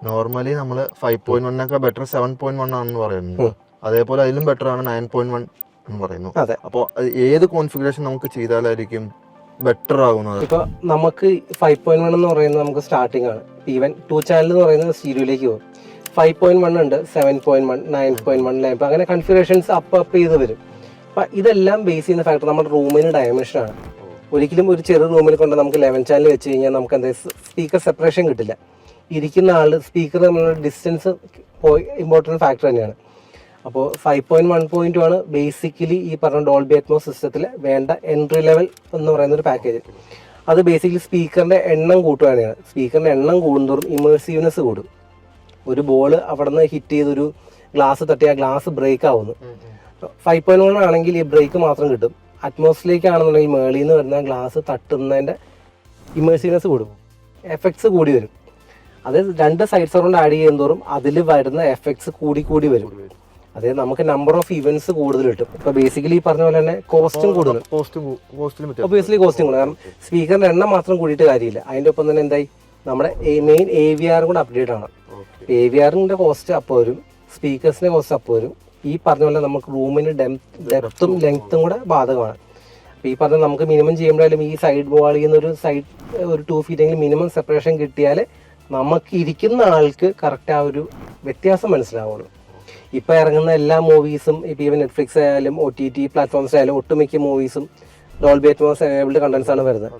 Normally നമ്മൾ 5.1 better 7.1 ആണെന്ന് പറയുന്നു. അതേപോലെ അതിലും ബെറ്റർ ആണ് 9.1 എന്ന് പറയുന്നു. അപ്പോൾ ഏത് കോൺഫിഗറേഷൻ നമുക്ക് ചെയ്താലായിരിക്കും ബെറ്റർ ആകുന്നത്? ഇപ്പൊ നമുക്ക് 5.1 എന്ന് പറയുന്നത് നമുക്ക് സ്റ്റാർട്ടിംഗ് ആണ്. ഈവൻ 2 ചാനൽ എന്ന് പറയുന്നത് സ്റ്റീരിയോയിലേക്ക് പോകും. 5.1 ഉണ്ട്, 7.1, 9.1, 11 അങ്ങനെ കൺഫിഗറേഷൻസ് അപ്പ് ചെയ്ത് വരും. അപ്പൊ ഇതെല്ലാം ബേസ് ചെയ്യുന്ന ഫാക്ടർ നമ്മുടെ റൂമിന് ഡയമെൻഷൻ ആണ്. ഒരിക്കലും ഒരു ചെറിയ റൂമിൽ കൊണ്ട് നമുക്ക് 11 ചാനൽ വെച്ച് കഴിഞ്ഞാൽ നമുക്ക് എന്താ സ്പീക്കർ സെപ്പറേഷൻ കിട്ടില്ല. ഇരിക്കുന്ന ആള് സ്പീക്കർ തമ്മിലുള്ള ഡിസ്റ്റൻസ് ഇമ്പോർട്ടൻറ്റ് ഫാക്ടർ തന്നെയാണ്. അപ്പോൾ 5.1.2 ആണ് ബേസിക്കലി ഈ പറഞ്ഞ ഡോൾബി അറ്റ്മോസ് സിസ്റ്റത്തിൽ വേണ്ട എൻട്രി ലെവൽ എന്ന് പറയുന്ന ഒരു പാക്കേജ്. അത് ബേസിക്കലി സ്പീക്കറിന്റെ എണ്ണം കൂട്ടുകയാണ്. സ്പീക്കറിന്റെ എണ്ണം കൂടുന്തോറും ഇമേഴ്സീവ്നെസ് കൂടും. ഒരു ബോൾ അവിടെ നിന്ന് ഹിറ്റ് ചെയ്തൊരു ഗ്ലാസ് തട്ടി ആ ഗ്ലാസ് ബ്രേക്ക് ആവുന്നു. 5.1 ആണെങ്കിൽ ഈ ബ്രേക്ക് മാത്രം കിട്ടും. അറ്റ്മോസ്ഫിയറിലേക്കാണെന്നുണ്ടെങ്കിൽ മേളിൽ നിന്ന് വരുന്ന ഗ്ലാസ് തട്ടുന്നതിൻ്റെ ഇമേഴ്സീവ്നെസ് കൂടും, എഫക്ട്സ് കൂടി വരും. അത് 2 സൈഡ് സറൗണ്ട് ആഡ് ചെയ്യുന്നതോറും അതിൽ വരുന്ന എഫക്ട്സ് കൂടി വരും. അതായത് നമുക്ക് നമ്പർ ഓഫ് ഇവന്റ്സ് കൂടുതൽ കിട്ടും. ഇപ്പൊ ബേസിക്കലി ഈ പറഞ്ഞ പോലെ തന്നെ കോസ്റ്റും കൂടുതൽ, ഒബിയസ്ലി കോസ്റ്റും കൂടുതൽ. കാരണം സ്പീക്കറിന്റെ എണ്ണം മാത്രം കൂടിയിട്ട് കാര്യമില്ല. അതിന്റെ ഒപ്പം തന്നെ എന്തായി നമ്മുടെ മെയിൻ AVR കൂടെ അപ്ഡേറ്റ് ആണ്. AVRന്റെ കോസ്റ്റ് അപ്പോൾ വരും, സ്പീക്കേഴ്സിന്റെ കോസ്റ്റ് അപ്പോൾ വരും. ഈ പറഞ്ഞ പോലെ നമുക്ക് റൂമിന് ഡെപ്തും ലെങ്ത്തും കൂടെ ബാധകമാണ്. അപ്പൊ ഈ പറഞ്ഞ നമുക്ക് മിനിമം ചെയ്യുമ്പോഴായാലും ഈ സൈഡ് വാളിൽ നിന്ന് ഒരു 2 ഫീറ്റെങ്കിലും മിനിമം സെപ്പറേഷൻ കിട്ടിയാൽ നമുക്ക് ഇരിക്കുന്ന ആൾക്ക് കറക്റ്റ് ആ ഒരു വ്യത്യാസം മനസ്സിലാവുള്ളൂ. ഇപ്പൊ ഇറങ്ങുന്ന എല്ലാ മൂവീസും ഇപ്പൊ ഈവൻ നെറ്റ്ഫ്ലിക്സ് ആയാലും OTT പ്ലാറ്റ്ഫോംസ് ആയാലും ഒട്ടുമിക്ക മൂവീസും ഡോൾബി അറ്റ്മോസ് എനേബിൾഡ് കണ്ടന്റ്സ് ആണ് വരുന്നത്.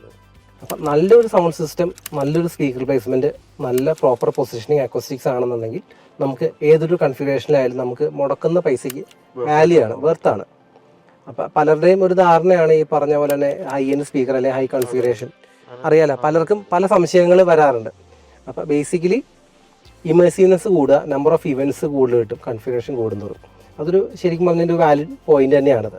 അപ്പം നല്ലൊരു സൗണ്ട് സിസ്റ്റം, നല്ലൊരു സ്പീക്കർ പ്ലേസ്മെന്റ്, നല്ല പ്രോപ്പർ പൊസിഷനിങ് അക്കോസ്റ്റിക്സ് ആണെന്നുണ്ടെങ്കിൽ നമുക്ക് ഏതൊരു കൺഫിഗറേഷനിലായാലും നമുക്ക് മുടക്കുന്ന പൈസയ്ക്ക് വാല്യൂ ആണ്, വെർത്താണ്. അപ്പം പലരുടെയും ഒരു ധാരണയാണ് ഈ പറഞ്ഞ പോലെ തന്നെ ഹൈ എൻഡ് സ്പീക്കർ അല്ലെ ഹൈ കൺഫിഗറേഷൻ. അറിയാലോ, പലർക്കും പല സംശയങ്ങൾ വരാറുണ്ട്. അപ്പം ബേസിക്കലി ഇമേഴ്സീവ്നെസ് കൂടുക, നമ്പർ ഓഫ് ഇവന്റ്സ് കൂടുതൽ കിട്ടും കൺഫിഗറേഷൻ കൂടുന്നതോറും. അതൊരു ശരിക്കും പറഞ്ഞൊരു വാലിഡ് പോയിന്റ് തന്നെയാണത്.